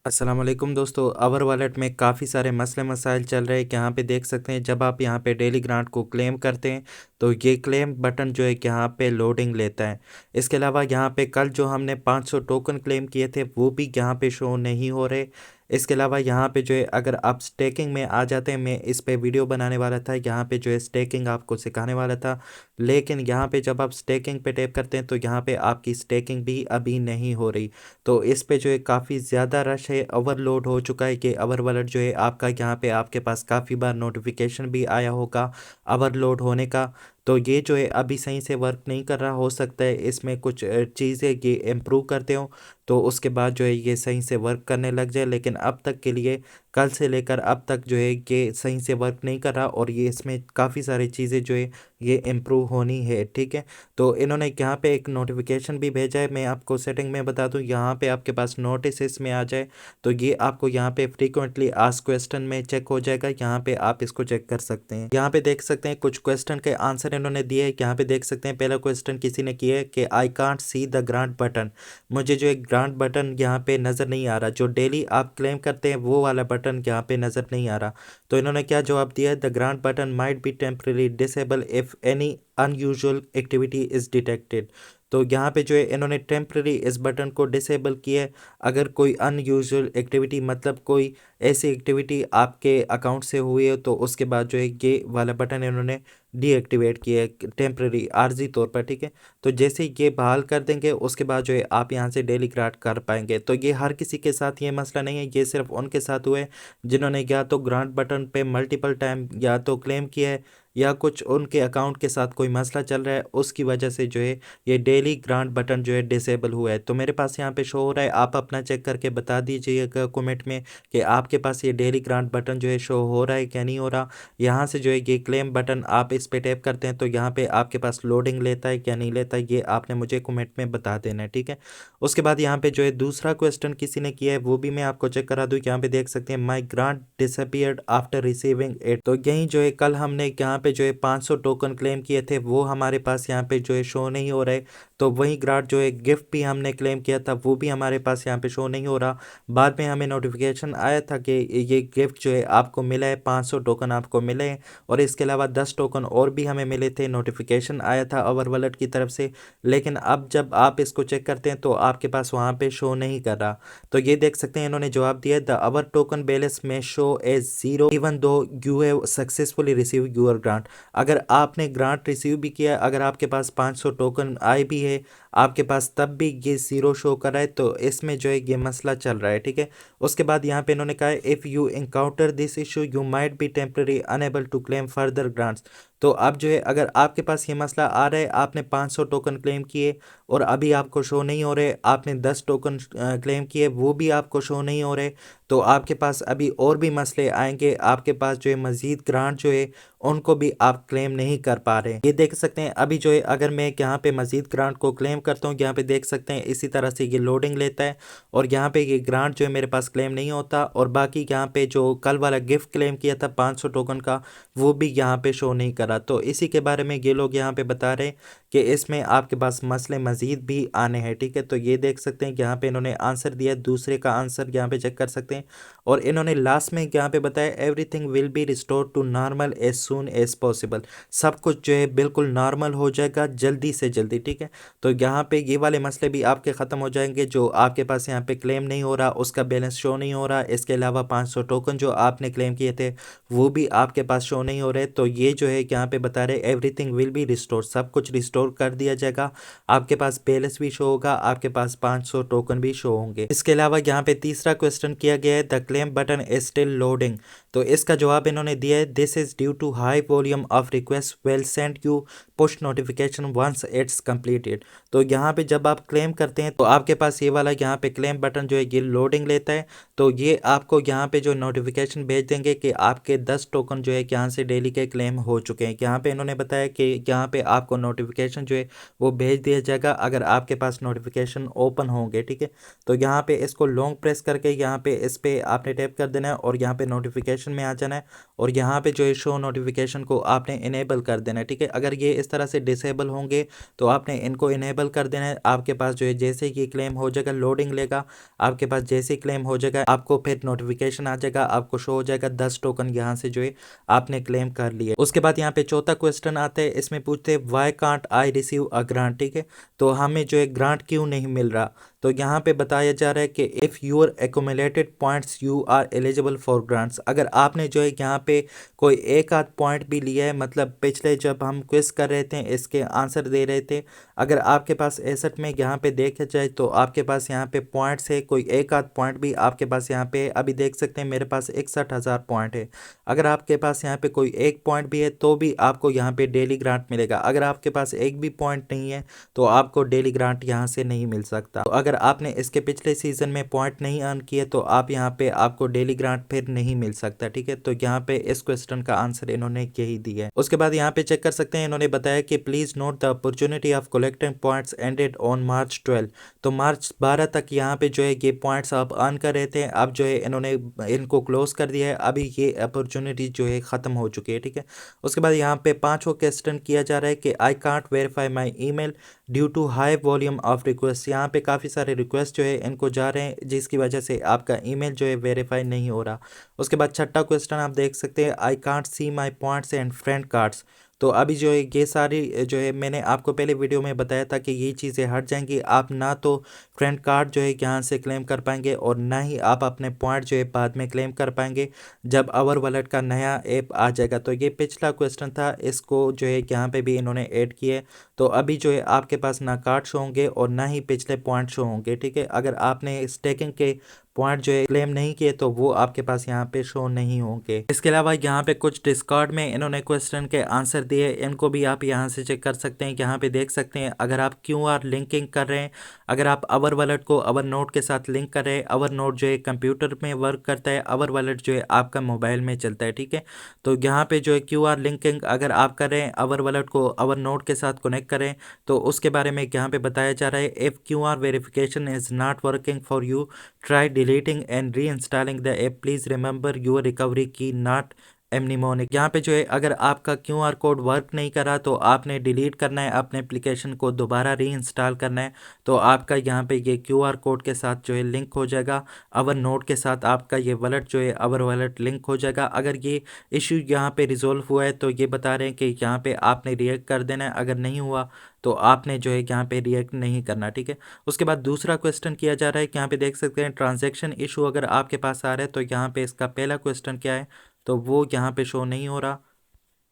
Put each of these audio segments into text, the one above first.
अस्सलाम वालेकुम दोस्तों। अवर वॉलेट में काफ़ी सारे मसले मसाइल चल रहे हैं कि यहाँ पे देख सकते हैं। जब आप यहाँ पे डेली ग्रांट को क्लेम करते हैं तो ये क्लेम बटन जो है कि यहाँ पे लोडिंग लेता है। इसके अलावा यहाँ पे कल जो हमने 500 टोकन क्लेम किए थे वो भी यहाँ पे शो नहीं हो रहे। इसके अलावा यहाँ पे जो है अगर आप स्टेकिंग में आ जाते हैं, मैं इस पे वीडियो बनाने वाला था, यहाँ पे जो है स्टेकिंग आपको सिखाने वाला था, लेकिन यहाँ पे जब आप स्टेकिंग पे टैप करते हैं तो यहाँ पे आपकी स्टेकिंग भी अभी नहीं हो रही। तो इस पे जो है काफ़ी ज़्यादा रश है, ओवरलोड हो चुका है कि अवर वॉलेट जो है आपका यहाँ पे आपके पास काफ़ी बार नोटिफिकेशन भी आया होगा ओवरलोड होने का। तो ये जो है अभी सही से वर्क नहीं कर रहा। हो सकता है इसमें कुछ चीज़ें ये इम्प्रूव करते हो तो उसके बाद जो है ये सही से वर्क करने लग जाए, लेकिन अब तक के लिए कल से लेकर अब तक जो है ये सही से वर्क नहीं कर रहा और ये इसमें काफ़ी सारी चीज़ें जो है ये इम्प्रूव होनी है। ठीक है, तो इन्होंने यहाँ पे एक नोटिफिकेशन भी भेजा है, मैं आपको सेटिंग में बता दूं। यहाँ पे आपके पास नोटिस इसमें आ जाए तो ये आपको यहाँ पे फ्रीक्वेंटली आस्क्ड क्वेश्चन में चेक हो जाएगा। यहाँ पे आप इसको चेक कर सकते हैं। यहाँ पे देख सकते हैं कुछ क्वेश्चन के आंसर इन्होंने दिए हैं। यहाँ पे देख सकते हैं पहला क्वेश्चन किसी ने किया है कि I can't see the grant button. मुझे जो एक ग्रांट बटन यहाँ पे नज़र नहीं आ रहा, जो डेली आप क्लेम करते हैं वो वाला बटन यहाँ पे नज़र नहीं आ रहा। तो इन्होंने क्या जवाब दिया है, the grant button might be temporary disable if any unusual activity is detected. तो यहाँ पे जो है इन्होंने टेम्परेरी इस बटन को डिसेबल किया है। अगर कोई अनयूजुअल एक्टिविटी मतलब कोई ऐसी एक्टिविटी आपके अकाउंट से हुई है तो उसके बाद जो है ये वाला बटन इन्होंने डीएक्टिवेट किया है टेम्परेरी आर्जी तौर पर। ठीक है, तो जैसे ही ये बहाल कर देंगे उसके बाद जो है आप यहाँ से डेली ग्रांट कर पाएंगे। तो ये हर किसी के साथ ये मसला नहीं है, ये सिर्फ उनके साथ हुआ है जिन्होंने या तो ग्रांट बटन पे मल्टीपल टाइम या तो क्लेम किया है या कुछ उनके अकाउंट के साथ कोई मसला चल रहा है, उसकी वजह से जो है ये डेली ग्रांट बटन जो है डिसेबल हुआ है। तो मेरे पास यहाँ पे शो हो रहा है, आप अपना चेक करके बता दीजिएगा कमेंट में कि आपके पास ये डेली ग्रांट बटन जो है शो हो रहा है क्या नहीं हो रहा। यहाँ से जो है ये क्लेम बटन आप इस पे टैप करते हैं तो यहाँ पे आपके पास लोडिंग लेता है क्या नहीं लेता, ये आपने मुझे कमेंट में बता देना है। ठीक है, उसके बाद यहाँ पे जो है दूसरा क्वेश्चन किसी ने किया है वो भी मैं आपको चेक करा दूँ। यहाँ पे देख सकते हैं my grant disappeared after receiving it. तो यही जो है कल हमने यहाँ पे जो है 500 टोकन क्लेम किए थे वो हमारे पास यहाँ पे जो है शो नहीं हो रहे। तो वही ग्रांट जो है गिफ्ट भी हमने क्लेम किया था वो भी हमारे पास यहाँ पे शो नहीं हो रहा। बाद में हमें नोटिफिकेशन आया था कि ये गिफ्ट जो है आपको मिला है, 500 टोकन आपको मिले हैं और इसके अलावा 10 टोकन और भी हमें मिले थे, नोटिफिकेशन आया था अवर वॉलेट की तरफ से। लेकिन अब जब आप इसको चेक करते हैं तो आपके पास वहाँ पे शो नहीं कर रहा। तो ये देख सकते हैं इन्होंने जवाब दिया, द अवर टोकन बैलेंस में show as zero even though you have successfully receive your grant. अगर आपने ग्रांट रिसीव भी किया, अगर आपके पास 500 टोकन आए भी है आपके पास, तब भी ये जीरो शो कर रहा है, तो इसमें जो है ये मसला चल रहा है। ठीक है, उसके बाद यहाँ पे इन्होंने कहा है if you encounter this issue you might be temporary unable to claim further grants. तो अब जो है अगर आपके पास ये मसला आ रहा है, आपने 500 टोकन क्लेम किए और अभी आपको शो नहीं हो रहे, आपने 10 टोकन क्लेम किए वो भी आपको शो नहीं हो रहे, तो आपके पास अभी और भी मसले आएंगे। आपके पास जो है मज़ीद ग्रांट जो है उनको भी आप क्लेम नहीं कर पा रहे। ये देख सकते हैं अभी जो है अगर मैं यहाँ पे मज़ीद ग्रांट को क्लेम करता हूँ, यहाँ पे देख सकते हैं इसी तरह से ये लोडिंग लेता है और यहाँ पे ये ग्रांट जो है मेरे पास क्लेम नहीं होता। और बाकी यहाँ पे जो कल वाला गिफ्ट क्लेम किया था 500 टोकन का वो भी यहाँ पे शो नहीं करा। तो इसी के बारे में ये लोग यहाँ पे बता रहे हैं कि इसमें आपके पास मसले मज़ीद भी आने हैं। ठीक है, तो ये देख सकते हैं यहाँ पे इन्होंने आंसर दिया, दूसरे का आंसर यहाँ पे चेक कर सकते हैं। और इन्होंने लास्ट में यहाँ पे बताया everything will be restored to normal as soon as possible. सब कुछ जो है बिल्कुल नॉर्मल हो जाएगा जल्दी से जल्दी। ठीक है, तो यहाँ पे ये वाले मसले भी आपके ख़त्म हो जाएंगे। जो आपके पास यहाँ पे क्लेम नहीं हो रहा, उसका बैलेंस शो नहीं हो रहा, इसके अलावा 500 टोकन जो आपने क्लेम किए थे वो भी आपके पास शो नहीं हो रहे। तो ये जो है यहाँ पे बता रहे एवरीथिंग विल बी रिस्टोर, सब कुछ रिस्टोर कर दिया जाएगा, आपके पास बैलेंस भी शो होगा, आपके पास 500 टोकन भी शो होंगे। इसके अलावा यहाँ पे तीसरा क्वेश्चन किया गया है the claim button is still loading. तो इसका जवाब इन्होंने दिया है this is due to high volume of request will send you push notification once it's completed. तो यहाँ पे जब आप क्लेम करते हैं तो आपके पास ये वाला यहाँ पे क्लेम बटन जो है ये लोडिंग लेता है, तो ये आपको यहाँ पे जो नोटिफिकेशन भेज देंगे कि आपके 10 टोकन जो है यहाँ से डेली के क्लेम हो चुके हैं। हैं। यहाँ पे इन्होंने बताया कि यहाँ पे आपको नोटिफिकेशन जो है वो भेज दिया जाएगा अगर आपके पास नोटिफिकेशन ओपन होंगे, ठीक है। तो यहाँ पे इसको लॉन्ग प्रेस करके यहाँ पे इस पे आपने टैप कर देना है और यहाँ पे नोटिफिकेशन में आ जाना है और यहाँ पे जो है शो नोटिफिकेशन को आपने इनेबल कर देना है, ठीक है। अगर ये इस तरह से डिसेबल होंगे तो आपने इनको इनेबल कर देना है। आपके पास जो है जैसे ही क्लेम हो जाएगा, लोडिंग लेगा, आपके पास जैसे ही क्लेम हो जाएगा आपको फिर नोटिफिकेशन आ जाएगा, आपको शो हो जाएगा 10 टोकन यहाँ से जो है आपने क्लेम कर लिया। उसके बाद यहाँ पे चौथा क्वेश्चन आता है, इसमें पूछते हैं why can't I receive a grant, ठीक है। तो हमें जो है ग्रांट क्यों नहीं मिल रहा, तो यहाँ पे बताया जा रहा है कि if your accumulated points you are eligible for grants. अगर आपने जो है यहाँ पे कोई एक आध पॉइंट भी लिया है, मतलब पिछले जब हम क्विज कर रहे थे इसके आंसर दे रहे थे, अगर आपके पास 61 में यहाँ पे देखा जाए तो आपके पास यहाँ पे पॉइंट्स है, कोई एक आध पॉइंट भी आपके पास यहाँ पे अभी देख सकते हैं मेरे पास 61,000 पॉइंट है। अगर आपके पास यहाँ पे कोई एक पॉइंट भी है तो भी आपको यहाँ पे डेली ग्रांट मिलेगा। अगर आपके पास एक भी पॉइंट नहीं है तो आपको डेली ग्रांट यहाँ से नहीं मिल सकता। तो अगर आपने इसके पिछले सीजन में पॉइंट नहीं अर्न किए तो आप यहाँ पे आपको डेली ग्रांट फिर नहीं मिल सकता, ठीक है। तो यहाँ पे इस क्वेश्चन का आंसर इन्होंने यही दिया है। उसके बाद यहाँ पे चेक कर सकते हैं, इन्होंने बताया कि please note the opportunity of collecting points ended on March 12। तो मार्च 12 तक यहाँ पे जो है ये पॉइंट्स आप अर्न कर रहे थे, अब जो है इन्होंने इनको क्लोज कर दिया है, अभी ये अपॉर्चुनिटी जो है खत्म हो चुकी है, ठीक है। उसके बाद यहाँ पे पांचों क्वेश्चन किया जा रहा है कि I can't verify my email due to high volume of request. यहाँ पे काफ़ी सारे रिक्वेस्ट जो है इनको जा रहे हैं जिसकी वजह से आपका ईमेल जो है वेरीफाई नहीं हो रहा। उसके बाद छठा क्वेश्चन आप देख सकते हैं, I can't see my points and friend cards. तो अभी जो है ये सारी जो है मैंने आपको पहले वीडियो में बताया था कि ये चीज़ें हट जाएंगी, आप ना तो फ्रेंड कार्ड जो है यहाँ से क्लेम कर पाएंगे और ना ही आप अपने पॉइंट जो है बाद में क्लेम कर पाएंगे जब आवर वॉलेट का नया ऐप आ जाएगा। तो ये पिछला क्वेश्चन था, इसको जो है यहाँ पे भी इन्होंने ऐड किया है। तो अभी जो है आपके पास ना कार्ड शो होंगे और ना ही पिछले पॉइंट शो होंगे, ठीक है। अगर आपने स्टेकिंग के पॉइंट जो है क्लेम नहीं किए तो वो आपके पास यहाँ पे शो नहीं होंगे। इसके अलावा यहाँ पे कुछ डिस्कॉर्ड में इन्होंने क्वेश्चन के आंसर दिए, इनको भी आप यहाँ से चेक कर सकते हैं। यहाँ पे देख सकते हैं अगर आप QR लिंकिंग कर रहे हैं, अगर आप आवर वॉलेट को आवर नोट के साथ लिंक कर रहे हैं, आवर नोट जो है कंप्यूटर में वर्क करता है, आवर वॉलेट जो है आपका मोबाइल में चलता है, ठीक है। तो यहाँ पे जो है QR लिंकिंग अगर आप कर रहे हैं, आवर वॉलेट को आवर नोट के साथ कनेक्ट करें, तो उसके बारे में यहाँ पे बताया जा रहा है, if QR verification is not working for you try deleting and reinstalling the app, please remember your recovery key not एमनीमोनिक। यहाँ पे जो है अगर आपका QR कोड वर्क नहीं करा तो आपने डिलीट करना है अपने एप्लीकेशन को, दोबारा री इंस्टॉल करना है, तो आपका यहाँ पे ये QR कोड के साथ जो है लिंक हो जाएगा, आवर नोट के साथ आपका ये वॉलेट जो है आवर वॉलेट लिंक हो जाएगा। अगर ये इशू यहाँ पे रिजोल्व हुआ है तो ये बता रहे हैं कि यहाँ पे आपने रिएक्ट कर देना है, अगर नहीं हुआ तो आपने जो है यहाँ पे रिएक्ट नहीं करना, ठीक है। उसके बाद दूसरा क्वेश्चन किया जा रहा है कि यहाँ पे देख सकते हैं ट्रांजैक्शन इशू अगर आपके पास आ रहा है तो यहाँ पे इसका पहला क्वेश्चन क्या है, तो वो यहाँ पे शो नहीं हो रहा।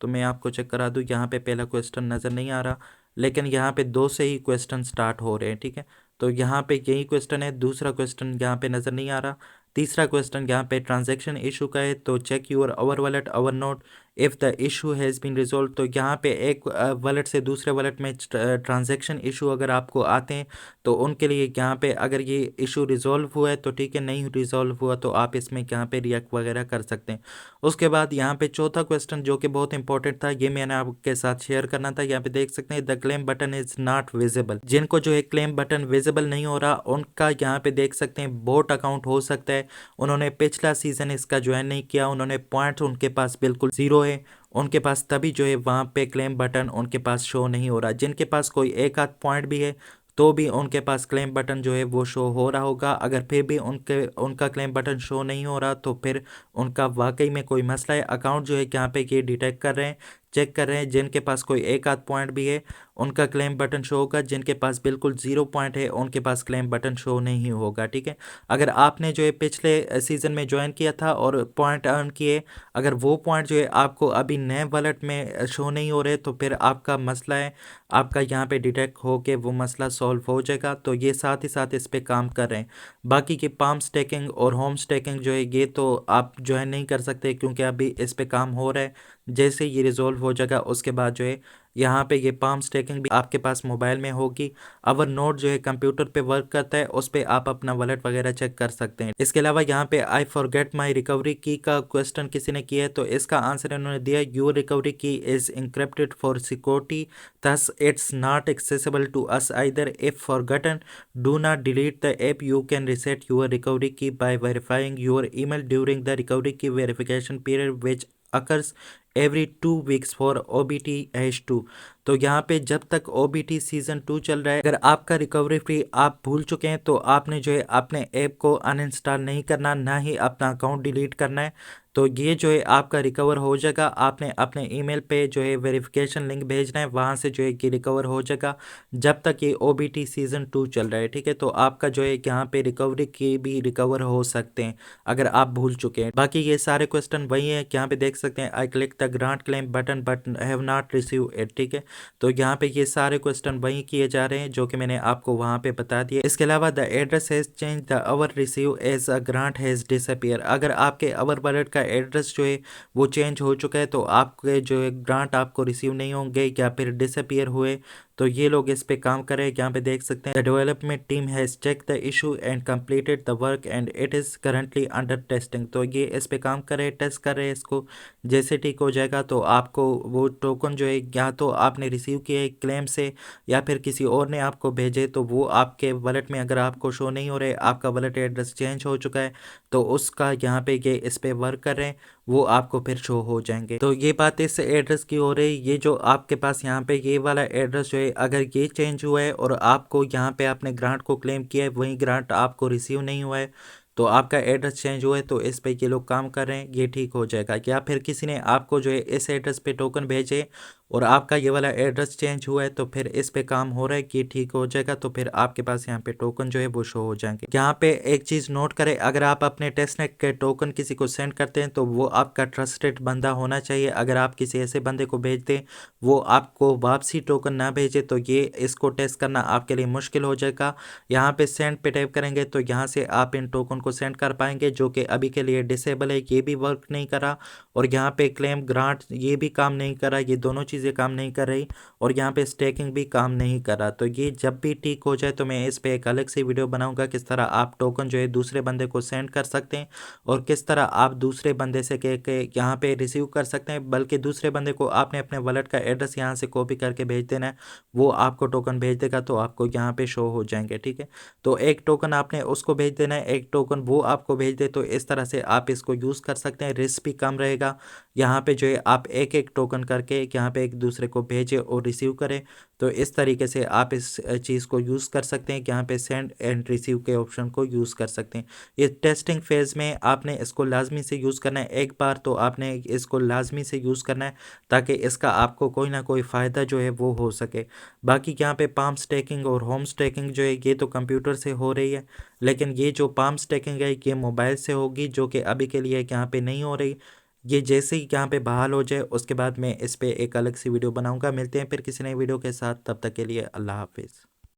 तो मैं आपको चेक करा दूँ, यहाँ पे पहला क्वेश्चन नज़र नहीं आ रहा, लेकिन यहाँ पे दो से ही क्वेश्चन स्टार्ट हो रहे हैं, ठीक है। तो यहाँ पे यही क्वेश्चन है, दूसरा क्वेश्चन यहाँ पे नज़र नहीं आ रहा। तीसरा क्वेश्चन यहाँ पे ट्रांजैक्शन इशू का है, तो check your our wallet our note if the issue has been resolve. तो यहाँ पे एक वॉलेट से दूसरे वॉलेट में ट्रांजैक्शन इशू अगर आपको आते हैं तो उनके लिए यहाँ पे अगर ये इशू रिजोल्व हुआ है तो ठीक है, नहीं रिजोल्व हुआ तो आप इसमें यहाँ पे रिएक्ट वगैरह कर सकते हैं। उसके बाद यहाँ पे चौथा क्वेश्चन जो कि बहुत इंपॉर्टेंट था, ये मैंने आपके साथ शेयर करना था। यहाँ पे देख सकते हैं the claim button is not visible. जिनको जो है क्लेम बटन विजिबल नहीं हो रहा उनका यहाँ पे देख सकते हैं बोट अकाउंट हो सकता है, उन्होंने पिछला सीजन इसका ज्वाइन नहीं किया, उन्होंने पॉइंट उनके पास बिल्कुल जीरो है उनके पास, तभी जो है वहाँ पे क्लेम बटन उनके पास शो नहीं हो रहा। जिनके पास कोई एक आध पॉइंट भी है तो भी उनके पास क्लेम बटन जो है वो शो हो रहा होगा। अगर फिर भी उनका क्लेम बटन शो नहीं हो रहा तो फिर उनका वाकई में कोई मसला है। अकाउंट जो है यहाँ पे ये डिटेक्ट कर रहे हैं, चेक कर रहे हैं, जिनके पास कोई एक आध पॉइंट भी है उनका क्लेम बटन शो होगा, जिनके पास बिल्कुल 0 पॉइंट है उनके पास क्लेम बटन शो नहीं होगा, ठीक है। अगर आपने जो है पिछले सीजन में ज्वाइन किया था और पॉइंट अर्न किए, अगर वो पॉइंट जो है आपको अभी नए वॉलेट में शो नहीं हो रहे तो फिर आपका मसला है, आपका यहाँ पे डिटेक्ट हो के वो मसला सॉल्व हो जाएगा। तो ये साथ ही साथ इस पर काम कर रहे हैं। बाकी की पाम स्टेकिंग और होम स्टेकिंग जो है ये तो आप ज्वाइन नहीं कर सकते क्योंकि अभी इस पर काम हो रहा है, जैसे ये रिजोल्व हो जाएगा उसके बाद जो है यहाँ पे ये पाम स्टैकिंग भी आपके पास मोबाइल में होगी। अवर नोट जो है कंप्यूटर पे वर्क करता है, उस पे आप अपना वॉलेट वगैरह चेक कर सकते हैं। इसके अलावा यहाँ पे आई फॉरगेट माई रिकवरी की का क्वेश्चन किसी ने किया है, तो इसका आंसर इन्होंने दिया यूर रिकवरी की is encrypted for security thus it's not accessible to us either. If forgotten, do not delete the app. You can reset your recovery key by verifying your email during the recovery key verification period, which occurs every 2 weeks for OBT-2। तो यहाँ पे जब तक OBT season 2 चल रहा है, अगर आपका रिकवरी फ्री आप भूल चुके हैं तो आपने जो है अपने ऐप को अनइंस्टॉल नहीं करना, ना ही अपना अकाउंट डिलीट करना है। तो ये जो है आपका रिकवर हो जाएगा। आपने अपने ईमेल पे जो है वेरिफिकेशन लिंक भेजना है, वहाँ से जो है कि रिकवर हो जाएगा जब तक ये OBT सीजन 2 चल रहा है। ठीक है, तो आपका जो है यहाँ पे रिकवरी की भी रिकवर हो सकते हैं अगर आप भूल चुके हैं। बाकी ये सारे क्वेश्चन वही है, यहाँ पे देख सकते हैं I click the grant claim button but have not receive it. ठीक है, तो यहाँ पे ये सारे क्वेश्चन वही किए जा रहे हैं जो कि मैंने आपको वहाँ पे बता दिया। इसके अलावा the address has change the our receive as a grant has disappear. अगर आपके अवर वॉलेट का एड्रेस जो है वो चेंज हो चुका है तो आपके जो है ग्रांट आपको रिसीव नहीं होंगे या फिर डिसअपियर हुए, तो ये लोग इस पे काम कर रहे हैं। यहाँ पे देख सकते हैं the development team has check the issue and completed the work and it is currently under testing. तो ये इस पे काम कर रहे हैं, टेस्ट कर रहे हैं इसको। जैसे ठीक हो जाएगा तो आपको वो टोकन जो है या तो आपने रिसीव किए क्लेम से या फिर किसी और ने आपको भेजे, तो वो आपके वॉलेट में अगर आपको शो नहीं हो रहे, आपका वॉलेट एड्रेस चेंज हो चुका है, तो उसका यहाँ पे ये इस पे वर्क कर रहे हैं, वो आपको फिर शो हो जाएंगे। तो ये बात इस एड्रेस की हो रही, ये जो आपके पास यहाँ पे ये वाला एड्रेस जो है अगर ये चेंज हुआ है और आपको यहाँ पे आपने ग्रांट को क्लेम किया है, वही ग्रांट आपको रिसीव नहीं हुआ है, तो आपका एड्रेस चेंज हुआ है, तो इस पे ये लोग काम कर रहे हैं, ये ठीक हो जाएगा। या फिर किसी ने आपको जो है इस एड्रेस पे टोकन भेजे और आपका ये वाला एड्रेस चेंज हुआ है, तो फिर इस पे काम हो रहा है कि ठीक हो जाएगा, तो फिर आपके पास यहाँ पे टोकन जो है वो शो हो जाएंगे। यहाँ पे एक चीज़ नोट करें, अगर आप अपने टेस्टनेट के टोकन किसी को सेंड करते हैं तो वो आपका ट्रस्टेड बंदा होना चाहिए। अगर आप किसी ऐसे बंदे को भेज दें वो आपको वापसी टोकन ना भेजे, तो ये इसको टेस्ट करना आपके लिए मुश्किल हो जाएगा। यहाँ पे सेंड पे टैप करेंगे तो यहाँ से आप इन टोकन को सेंड कर पाएंगे, जो कि अभी के लिए डिसेबल है, ये भी वर्क नहीं करा। और यहाँ पे क्लेम ग्रांट ये भी काम नहीं करा, ये दोनों चीज़ें काम नहीं कर रही। और यहाँ पे स्टेकिंग भी काम नहीं कर रहा। तो ये जब भी ठीक हो जाए तो मैं इस पे एक अलग से वीडियो बनाऊंगा, किस तरह आप टोकन जो है दूसरे बंदे को सेंड कर सकते हैं और किस तरह आप दूसरे बंदे से के यहाँ पे रिसीव कर सकते हैं। बल्कि दूसरे बंदे को आपने अपने वॉलेट का एड्रेस यहाँ से कॉपी करके भेज देना है, वो आपको टोकन भेज देगा, तो आपको यहाँ पे शो हो जाएंगे। ठीक है, तो एक टोकन आपने उसको भेज देना है, एक टोकन वो आपको भेज दे, तो इस तरह से आप इसको यूज़ कर सकते हैं, रिस्क भी कम रहेगा। यहाँ पे जो है आप एक एक टोकन करके यहाँ पे एक दूसरे को भेजें और रिसीव करें, तो इस तरीके से आप इस चीज़ को यूज़ कर सकते हैं। यहाँ पे सेंड एंड रिसीव के ऑप्शन को यूज़ कर सकते हैं। ये टेस्टिंग फेज़ में आपने इसको लाजमी से यूज़ करना है, एक बार तो आपने इसको लाजमी से यूज़ करना है ताकि इसका आपको कोई ना कोई फ़ायदा जो है वो हो सके। बाकी यहाँ पे पाम स्टेकिंग और होम स्टेकिंग जो है ये तो कंप्यूटर से हो रही है, लेकिन ये जो पाम स्टेकिंग है ये मोबाइल से होगी, जो कि अभी के लिए यहाँ पे नहीं हो रही। ये जैसे ही यहाँ पे बहाल हो जाए उसके बाद मैं इस पे एक अलग सी वीडियो बनाऊंगा। मिलते हैं फिर किसी नई वीडियो के साथ, तब तक के लिए अल्लाह हाफिज़।